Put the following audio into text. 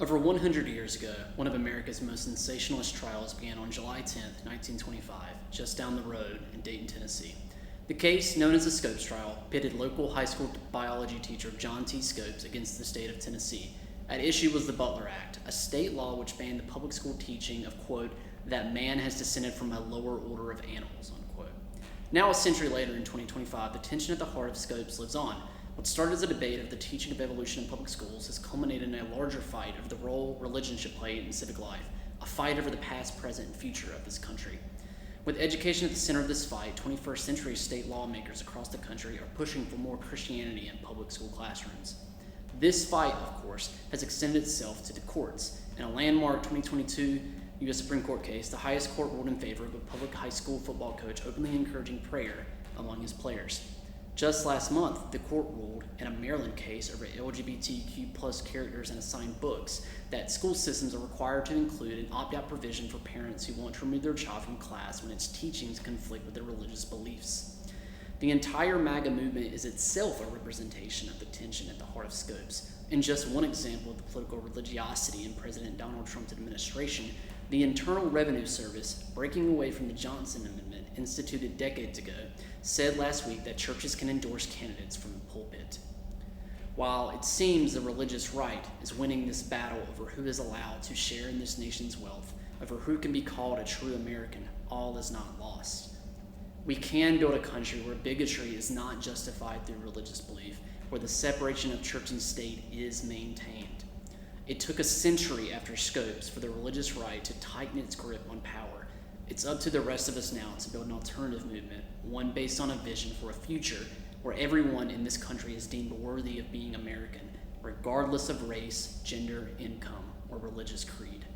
Over 100 years ago, one of America's most sensationalist trials began on July 10, 1925, just down the road in Dayton, Tennessee. The case, known as the Scopes Trial, pitted local high school biology teacher John T. Scopes against the state of Tennessee. At issue was the Butler Act, a state law which banned the public school teaching of, quote, that man has descended from a lower order of animals, unquote. Now, a century later in 2025, the tension at the heart of Scopes lives on. What started as a debate of the teaching of evolution in public schools has culminated in a larger fight over the role religion should play in civic life, a fight over the past, present, and future of this country. With education at the center of this fight, 21st century state lawmakers across the country are pushing for more Christianity in public school classrooms. This fight, of course, has extended itself to the courts. In a landmark 2022 U.S. Supreme Court case, the highest court ruled in favor of a public high school football coach openly encouraging prayer among his players. Just last month, the court ruled in a Maryland case over LGBTQ+ characters in assigned books that school systems are required to include an opt-out provision for parents who want to remove their child from class when its teachings conflict with their religious beliefs. The entire MAGA movement is itself a representation of the tension at the heart of Scopes. In just one example of the political religiosity in President Donald Trump's administration, the Internal Revenue Service, breaking away from the Johnson Amendment instituted decades ago, said last week that churches can endorse candidates from the pulpit. While it seems the religious right is winning this battle over who is allowed to share in this nation's wealth, over who can be called a true American, all is not lost. We can build a country where bigotry is not justified through religious belief, where the separation of church and state is maintained. It took a century after Scopes for the religious right to tighten its grip on power. It's up to the rest of us now to build an alternative movement, one based on a vision for a future where everyone in this country is deemed worthy of being American, regardless of race, gender, income, or religious creed.